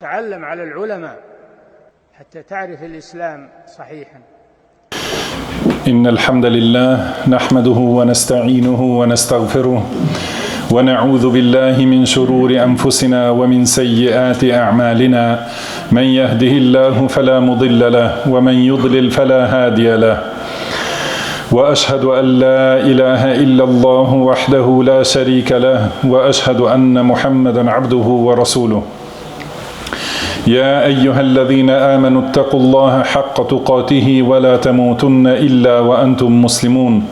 تعلم على العلماء حتى تعرف الإسلام صحيحا. إن الحمد لله نحمده ونستعينه ونستغفره ونعوذ بالله من شرور أنفسنا ومن سيئات أعمالنا من يهده الله فلا مضل له ومن يضلل فلا هادي له وأشهد أن لا إله إلا الله وحده لا شريك له وأشهد أن محمدا عبده ورسوله. يا أيها الذين آمنوا اتقوا الله حق تقاته ولا تموتن إلا وأنتم مسلمون.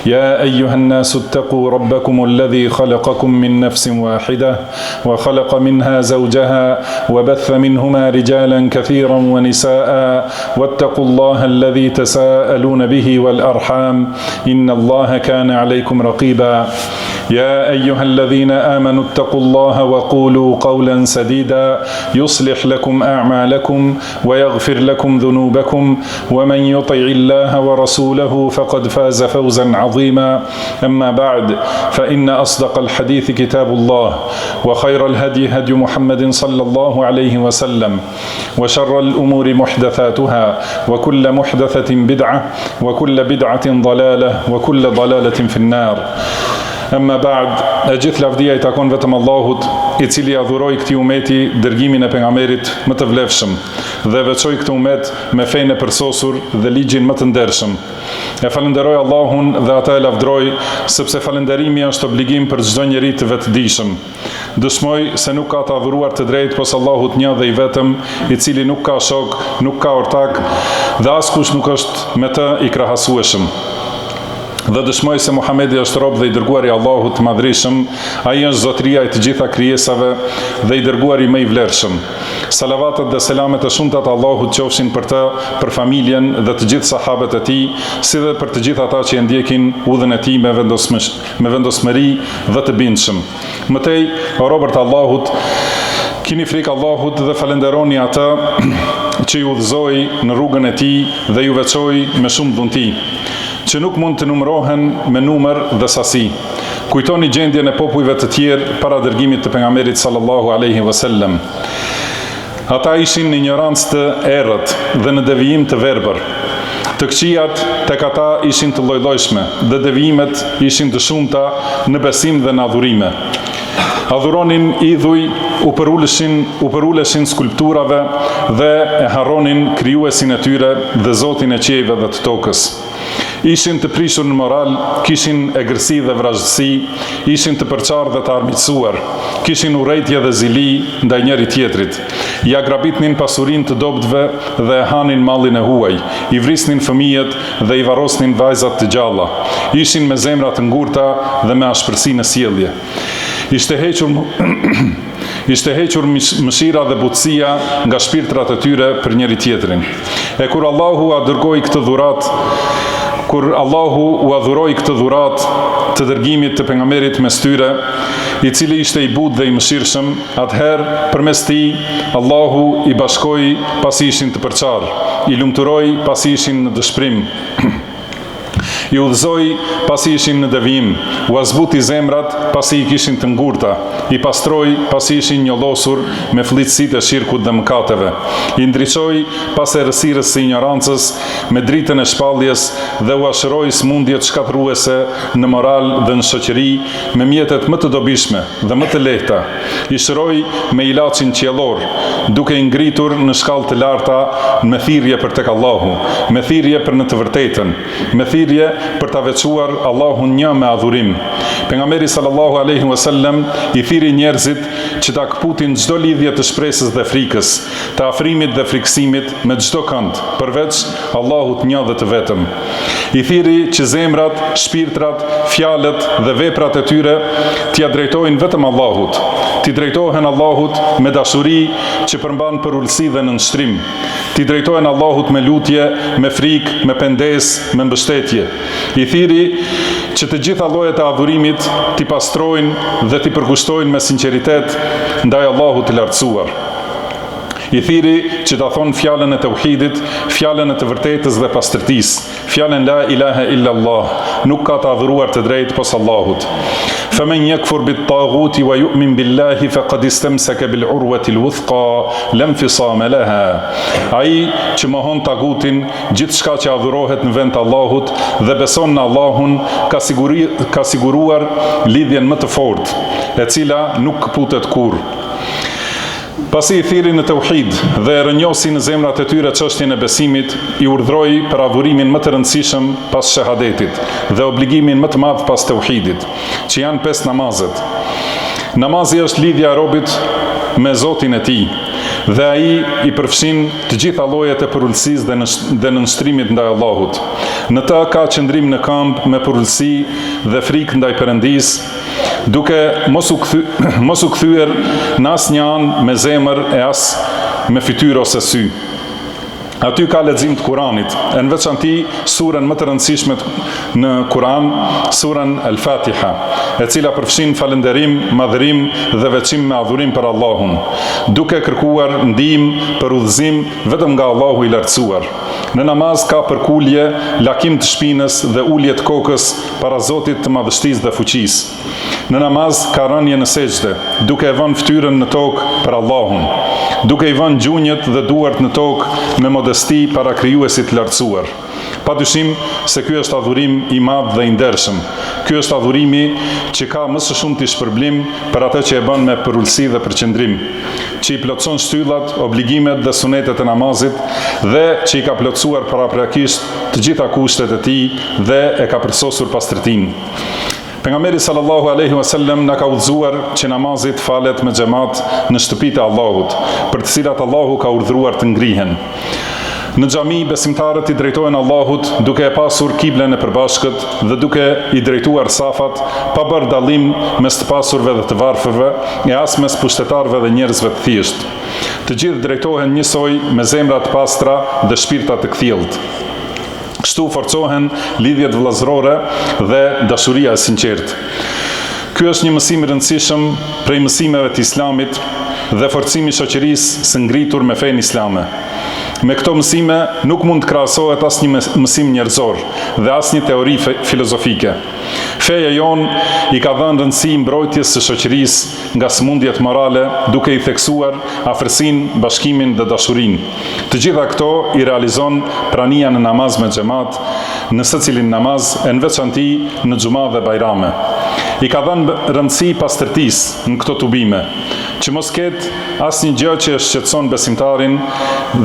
يا أيها الناس اتقوا ربكم الذي خلقكم من نفس واحدة وخلق منها زوجها وبث منهما رجالا كثيرا ونساء واتقوا الله الذي تساءلون به والأرحام إن الله كان عليكم رقيبا. يا أيها الذين آمنوا اتقوا الله وقولوا قولا سديدا يصلح لكم أعمالكم ويغفر لكم ذنوبكم ومن يطع الله ورسوله فقد فاز فوزا عظيما. أما بعد فإن أصدق الحديث كتاب الله وخير الهدي هدي محمد صلى الله عليه وسلم وشر الأمور محدثاتها وكل محدثة بدعة وكل بدعة ضلالة وكل ضلالة في النار. Amma ba'd, e gjithë lavdia I takon vetëm Allahut, I cili adhuroi këtij umeti dërgimin e pejgamberit më të vlefshëm dhe veçoi këtë umet me fenë e përsosur dhe ligjin më të ndershëm. E falenderoj Allahun dhe ata e lavdroj, sepse falënderimi është obligim për çdo njeri të vetëdijshëm. Dëshmoj se nuk ka të adhuruar të drejtë pos Allahut një dhe I vetëm, I cili nuk ka shok, nuk ka ortak dhe askush nuk është me të I krahasueshëm. Dhe dëshmoj se Muhamedi është rob dhe I dërguari I Allahut të madhrishëm, ai është zotëria e të gjitha krijesave dhe I dërguari më I vlerëshëm. Salavatet dhe selamet e shumta të Allahut qofshin për të, për familjen dhe të gjithë sahabët e tij, si dhe për të gjithë ata që e ndjekin udhën e tij me vendosmëri dhe të bindshëm. Mëtej, o robërt e Allahut, kini frikë Allahut dhe falenderoni atë që ju udhëzoi në rrugën e tij dhe ju veçoi me shumë dhunti, që nuk mund të numërohen me numër dhe sasi. Kujtoni gjendjen e popujve të tjerë para dërgimit të pejgamberit sallallahu alaihi wasallam. Ata ishin në ignorancë të errët dhe në devijim të verbër. Të këqijat tek ata ishin të lloj-llojshme dhe devijimet ishin të shumta në besim dhe në adhurime. Adhuronin idhuj, u përuleshin skulpturave dhe e harronin krijuesin e tyre dhe Zotin e qiejve dhe të tokës. Ishin të prishur në moral, kishin egërsi dhe vrazhdësi, ishin të përçarë dhe të armiqësuar, kishin urrejtje dhe zili ndaj njëri tjetrit, I agrabitnin pasurinë të dobëtve dhe e hanin mallin e huaj, I vrisnin fëmijët dhe I varrosnin vajzat të gjalla, ishin me zemra të ngurta dhe me ashpërsi në sjellje. Ishte hequr mëshira dhe butësia nga shpirtrat e tyre për njëri tjetrin. E kur Allahu a dërgoi këtë dhurat, kur Allahu u adhuroi këtë dhurat të dërgimit të pejgamberit mes tyre, I cili ishte I butë dhe I mëshirshëm, atëherë përmes tij Allahu I bashkoi pasi ishin të përçarë, I lumturoi pasi ishin në dëshpërim, I udhëzoi pasi ishin në devijim, u azbuti zemrat pasi I kishin të ngurta, I pastroi pasi ishin njollosur me fllitësitë e shirkut dhe mëkateve, I ndriçoi pas errësirës së ignorancës me dritën e shpalljes dhe u ashëroi smundjet shkatërruese në moral dhe në shoqëri me mjetet më të dobishme dhe më të lehta, I shëroi me ilaçin qiellor, duke I ngritur në shkallë të larta me thirrje për tek Allahu, me thirrje për në të vërtetën, me thirrje për ta veçuar Allahun një me adhurim. Pejgamberi sallallahu alaihi wasallam I thiri njerëzit që ta kputin çdo lidhje të shpresës dhe frikës, të afrimit dhe frikësimit me çdo kënd, përveç Allahut një dhe të vetëm. I thiri që zemrat, shpirtrat, fjalët dhe veprat e tyre t'ia drejtojnë vetëm Allahut, t'i drejtohen Allahut me dashuri që përmban për ulësi dhe nënshtrim, t'i drejtohen Allahut me lutje, me frikë, me pengesë, me mbështetje. I thiri që të gjitha llojet e adhurimit t'i pastrojnë dhe t'i përkushtojnë me sinqeritet ndaj Allahut të lartësuar. I thiri që ta thonë fjalën e tauhidit, fjalën e të vërtetës dhe pastërtisë, fjalën la ilaha illa Allah, nuk ka të adhuruar të drejtë pos Allahut. Faman yakfur bit-taghuti wa yu'min billahi faqad istamsaka bil-urwati al-wuthqa la infisama laha. Ai që mohon tagutin, gjithçka që adhurohet në vend të Allahut dhe beson në Allahun, ka siguruar lidhjen më të fortë, e cila nuk këputet kurrë. Pasi i thiri në tauhid dhe e rënjosi në zemrat e tyre çështjen e besimit, i urdhroi për adhurimin më të rëndësishëm pas shahadetit dhe obligimin më të madh pas tauhidit, që janë 5 namazet. Namazi është lidhja e robit me Zotin e tij, dhe ai i përfshin të gjitha llojet e përullësisë dhe nënshtrimit ndaj Allahut. Në të ka qëndrim në këmbë me përullësi dhe frikë ndaj Perëndisë, duke mos u kthyer në asnjë anë me zemër e as me fytyrë ose sy. Aty ka lexim të Kuranit, e në veçanti surën më të rëndësishme në Kuran, surën Al-Fatiha, e cila përfshin falënderim, madhërim dhe veçim me adhurim për Allahun, duke kërkuar ndihmë për udhëzim vetëm nga Allahu i lartësuar. Në namaz ka përkulje, lakim të shpinës dhe ulje të kokës para Zotit të madhështisë dhe fuqisë. Në namaz ka rënje në sejdë, duke e vënë fytyrën në tokë për Allahun, duke i vënë gjunjët dhe duart në tokë me modesti para krijuesit lartësuar. Padyshim se ky është adhurim i madh dhe i ndershëm. Ky është adhurimi që ka më së shumti shpërblim për atë që e bën me përullësi dhe përqendrim, që i plotëson shtyllat, obligimet dhe sunetet e namazit dhe që i ka plotësuar paraprakisht të gjitha kushtet e tij dhe e ka përsosur pastërtinë. Pejgamberi sallallahu alaihi wasallam na ka udhëzuar që namazi të falet me xhamat në shtëpitë e Allahut, për të cilat Allahu ka urdhëruar të ngrihen. Në xhami besimtarët i drejtohen Allahut duke e pasur kiblen e përbashkët dhe duke i drejtuar safat, pa bërë dallim mes të pasurve dhe të varfërve, e as mes pushtetarëve dhe njerëzve të thjeshtë. Të gjithë drejtohen njësoj me zemra të pastra dhe shpirta të kthjellët. Kështu forcohen lidhjet vëllazërore dhe dashuria e sinqertë. Ky është një mësim i rëndësishëm prej mësimeve të Islamit dhe forcimi i shoqërisë së ngritur me fenë islame. Me këto mësime nuk mund të krahasohet asnjë mësim njerëzor dhe asnjë teori filozofike. Feja jonë i ka dhënë rëndësi mbrojtjes së shoqërisë nga sëmundjet morale, duke i theksuar afërsinë, bashkimin dhe dashurinë. Të gjitha këto i realizon prania në namaz me xhamat, në secilin namaz, e në veçanti në xhuma dhe bajrame. I ka dhënë rëndësi pastërtisë në këto tubime, që mos ketë asnjë gjë që e shqetëson besimtarin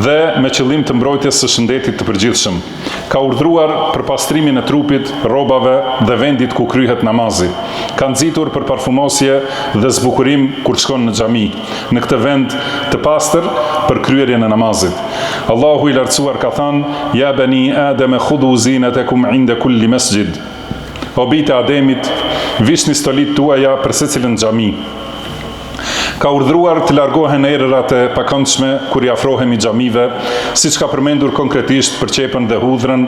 dhe me qëllim të mbrojtjes së shëndetit të përgjithshëm. Ka urdhëruar për pastrimin e trupit, rrobave dhe vendit ku kryhet namazi. Ka nxitur për parfumosje dhe zbukurim kur shkon në xhami, në këtë vend të pastër për kryerjen e namazit. Allahu i lartësuar ka thënë: "Ya bani Adama khudhu zinatakum 'inda kulli masjid." O bijtë e Ademit, vishni stolit tuaja për secilën xhami. Ka urdhëruar të largohen erërat e pakëndshme kur i afrohemi xhamive, siç ka përmendur konkretisht për qepën dhe hudhrën,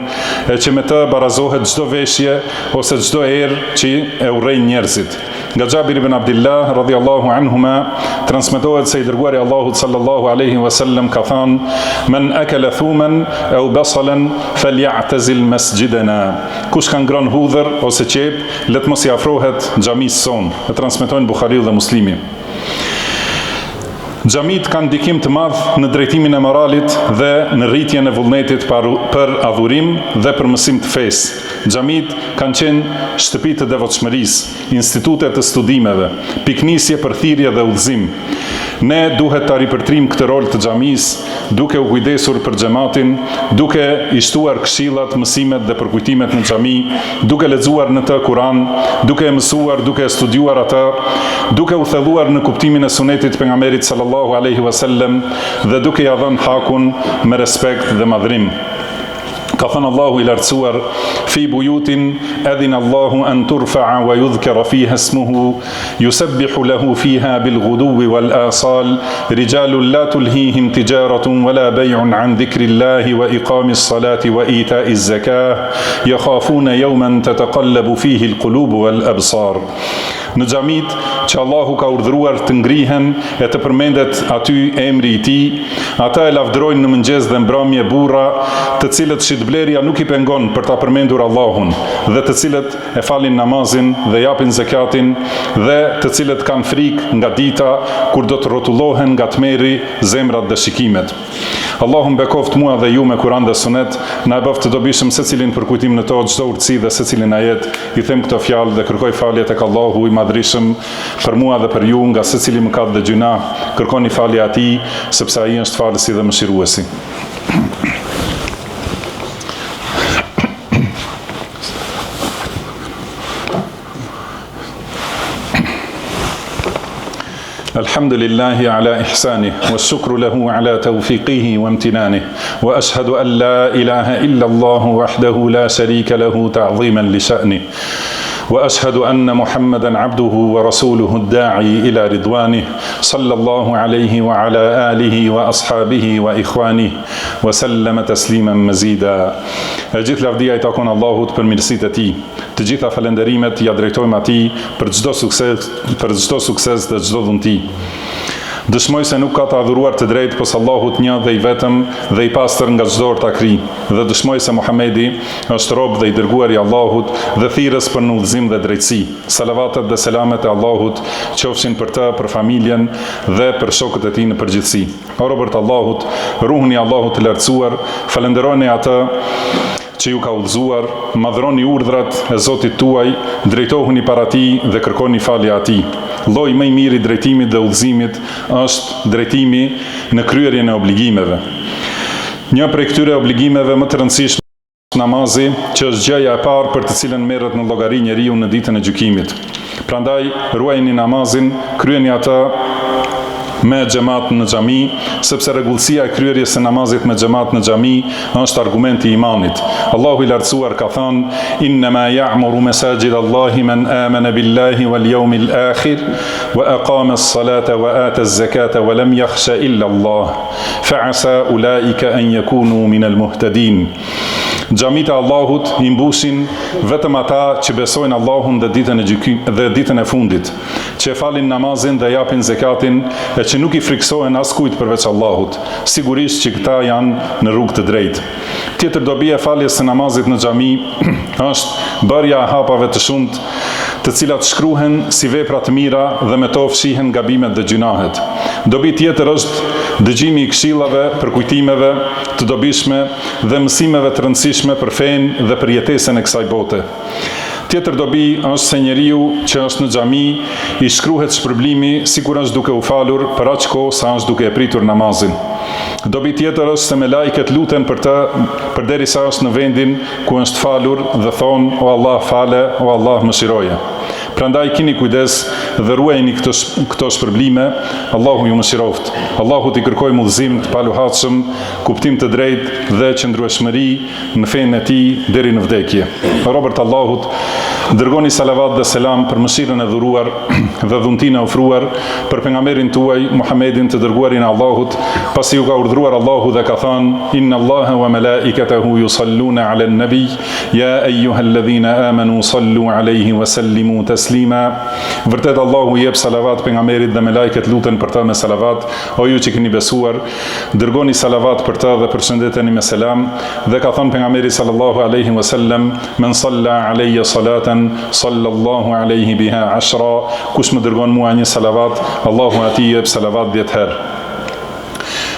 e që me të barazohet çdo veshje ose çdo erë që e urrejnë njerëzit. Nga Xhabir ibn Abdullah radhiyallahu anhuma transmetohet se i dërguari Allahut sallallahu alaihi wasallam ka thënë: "Men akala thuman aw basalan faly'tazil masjidana." Kush ka ngrënë hudhër ose qep, le të mos i afrohet xhamisë son. E transmetojnë Buhariu dhe Muslimi. Xhamit kanë ndikim të madh në drejtimin e moralit dhe në rritjen e vullnetit për adhurim dhe për mësim të fesë. Xhamit kanë qenë shtëpi të devotshmërisë, institute të studimeve, piknisje për thirrje dhe udhëzim. Ne duhet ta ripërtrim këtë rol të xhamisë, duke u kujdesur për xhamatin, duke i shtuar këshillat, mësimet dhe përkujtimet në xhami, duke lexuar në të Kur'an, duke e mësuar, duke e studiuar atë, duke u thelluar në kuptimin e sunetit pejgamberit sallallahu alaihi wasallam dhe duke ia dhënë hakun me respekt dhe madhrim. Ka thënë Allahu i lartësuar: في بيوت أذن الله أن ترفع ويذكر فيها اسمه يسبح له فيها بالغدو والآصال رجال لا تلهيهم تجارة ولا بيع عن ذكر الله وإقام الصلاة وإيتاء الزكاة يخافون يوما تتقلب فيه القلوب والأبصار. Në xhamit që Allahu ka urdhëruar të ngrihen e të përmendet aty emri i tij, ata e lavdërojnë në mëngjes dhe mbrëmje burra, të cilët shitblerja nuk i pengon për ta përmendur Allahun, dhe të cilët e falin namazin dhe japin zakatin, dhe të cilët kanë frikë nga dita kur do të rrotullohen nga tmerri zemrat dhe shikimet. Allahum bekoft mua dhe ju me Kur'an dhe Sunet, na e bëft të dobishëm secilin për kujtim në to çdo urtësi dhe secilin ajet. I them këto fjalë dhe kërkoj falje tek Allahu i madhrishëm për mua dhe për ju nga secili mëkat dhe gjuna. Kërkoni falje atij, sepse ai është falësi dhe mëshiruesi. الحمد لله على إحسانه والشكر له على توفيقه وامتنانه وأشهد أن لا إله إلا الله وحده لا شريك له تعظيما لشأنه وأشهد أن محمدا عبده ورسوله الداعي إلى رضوانه صلى الله عليه وعلى آله وأصحابه وإخوانه وسلم تسليما مزيدا. Gjithë lavdia i takon Allahut për mirësitë e tij. Të gjitha falënderimet ja drejtojmë atij për çdo sukses dhe çdo dhunti. Dëshmoj se nuk ka të adhuruar të drejtë pos Allahut një dhe i vetëm dhe i pastër nga çdo ortakri, dhe dëshmoj se Muhamedi është rob dhe i dërguar i Allahut dhe thirrës për në udhëzim dhe drejtësi. Salavatet dhe selamet e Allahut qofshin për të, për familjen dhe për shokët e tij në përgjithësi. O robërt Allahut, ruhuni Allahut të lartësuar, falenderoni atë që ju ka udhëzuar, madhroni urdhrat e Zotit tuaj, drejtohuni para tij dhe kërkoni falje atij. Lloji më i mirë i drejtimit dhe udhëzimit është drejtimi në kryerjen e obligimeve. Një prej këtyre obligimeve më të rëndësishme është namazi, që është gjëja e parë për të cilën merret në llogari njeriu në ditën e gjykimit. Prandaj ruajini namazin, kryeni atë me xhamat në xhami, sepse rregullësia e kryerjes së namazit me xhamat në xhami është argumenti i imanit. Allahu i lartësuar ka thënë: "Innama ya'muru masajid Allahi man amana billahi wal yawmil akhir wa aqama as-salata wa ata az-zakata wa lam yakhsha illa Allah, fa'asa ulaika an yakunu min al-muhtadin." Xhamit e Allahut i mbushin vetëm ata që besojnë Allahun dhe ditën e fundit, që falin namazin dhe japin zakatin, e që nuk i friksohen askujt përveç Allahut. Sigurisht që këta janë në rrugë të drejtë. Tjetër dobi e faljes së namazit në xhami është bërja e hapave të shumtë, të cilat shkruhen si vepra të mira dhe me to fshihen gabimet dhe gjunahet. Dobi tjetër është dëgjimi i këshillave, përkujtimeve të dobishme dhe mësimeve të rëndësishme për fenë dhe për jetesën e kësaj bote. Tjetër dobi është se njeriu që është në xhami i shkruhet shpërblimi sikur është duke u falur për aq kohë sa është duke e pritur namazin. Dobi tjetër është se melajket luten për të përderisa është në vendin ku është falur dhe thonë: "O Allah fale, o Allah mëshiroje." Prandaj keni kujdes dhe ruajini këto shpërblime. Allahu ju mëshiroft. Allahut i kërkojmë udhëzim të paluhatshëm, kuptim të drejtë dhe qëndrueshmëri në fenë e tij deri në vdekje. Robërt Allahut, dërgoni salavat dhe selam për mëshirën e dhuruar dhe dhuntinë e ofruar për pejgamberin tuaj Muhammedin, të dërguarin e Allahut, pasi ju ka urdhëruar Allahu dhe ka thënë: "Inna Allaha wa malaikatahu yusalluna 'alan nabi, ya ayyuhalladhina amanu sallu 'alayhi wa sallimu taslima." Vërtet Allahu jep salavat pejgamberit dhe me lajket luten për të me salavat. O ju që keni besuar, dërgoni salavat për të dhe përshëndeteni me selam. Dhe ka thënë pejgamberi sallallahu alaihi wasallam: "Men salla alayya salatan sallallahu alaihi biha 10." Kush më dërgon mua një salavat, Allahu atij jep salavat 10 herë.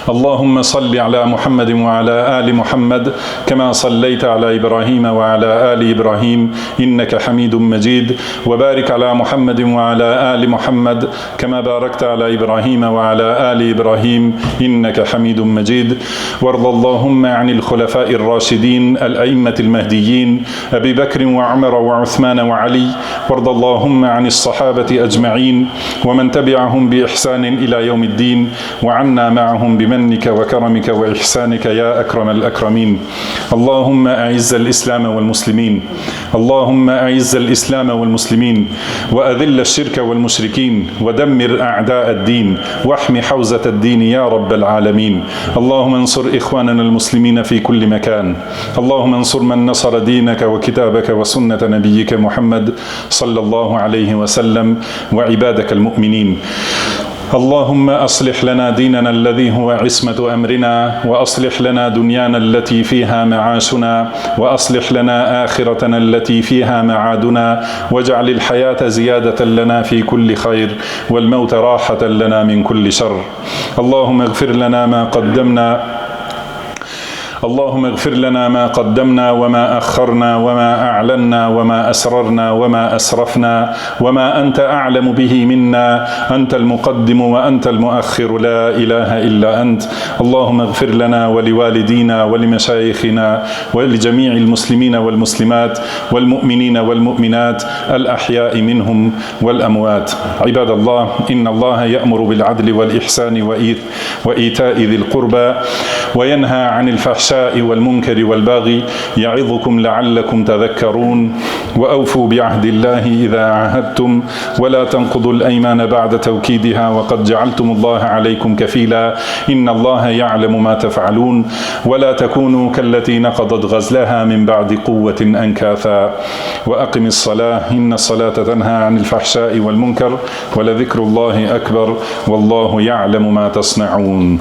اللهم صل على محمد وعلى آل محمد كما صليت على إبراهيم وعلى آل إبراهيم إنك حميد مجيد، وبارك على محمد وعلى آل محمد كما باركت على إبراهيم وعلى آل إبراهيم إنك حميد مجيد. وارض اللهم عن الخلفاء الراشدين الأئمة المهديين أبي بكر وعمر وعثمان وعلي، وارض اللهم عن الصحابة أجمعين ومن تبعهم بإحسان إلى يوم الدين، وعنا معهم بمنك وكرمك وإحسانك يا أكرم الأكرمين. اللهم أعز الإسلام والمسلمين، اللهم أعز الإسلام والمسلمين، وأذل الشرك والمشركين، ودمر أعداء الدين، واحم حوزة الدين يا رب العالمين. اللهم انصر إخواننا المسلمين في كل مكان، اللهم انصر من نصر دينك وكتابك وسنة نبيك محمد صلى الله عليه وسلم وعبادك المؤمنين. اللهم أصلح لنا ديننا الذي هو عصمة أمرنا، وأصلح لنا دنيانا التي فيها معاشنا، وأصلح لنا آخرتنا التي فيها معادنا، واجعل الحياة زيادة لنا في كل خير، والموت راحة لنا من كل شر. اللهم اغفر لنا ما قدمنا، اللهم اغفر لنا ما قدمنا وما أخرنا وما أعلنا وما أسررنا وما أسرفنا وما أنت أعلم به منا. أنت المقدم وأنت المؤخر، لا إله إلا أنت. اللهم اغفر لنا ولوالدينا ولمشايخنا ولجميع المسلمين والمسلمات والمؤمنين والمؤمنات الأحياء منهم والأموات. عباد الله، إن الله يأمر بالعدل والإحسان وإيتاء ذي القربى، وينهى عن الفحشاء والمنكر والبغي، يعظكم لعلكم تذكرون. وأوفوا بعهد الله إذا عاهدتم، ولا تنقضوا الأيمان بعد توكيدها، وقد جعلتم الله عليكم كفيلا، إن الله يعلم ما تفعلون. ولا تكونوا كالتي نقضت غزلها من بعد قوة أنكاثا. وأقم الصلاة، إن الصلاة تنهى عن الفحشاء والمنكر، ولذكر الله أكبر، والله يعلم ما تصنعون.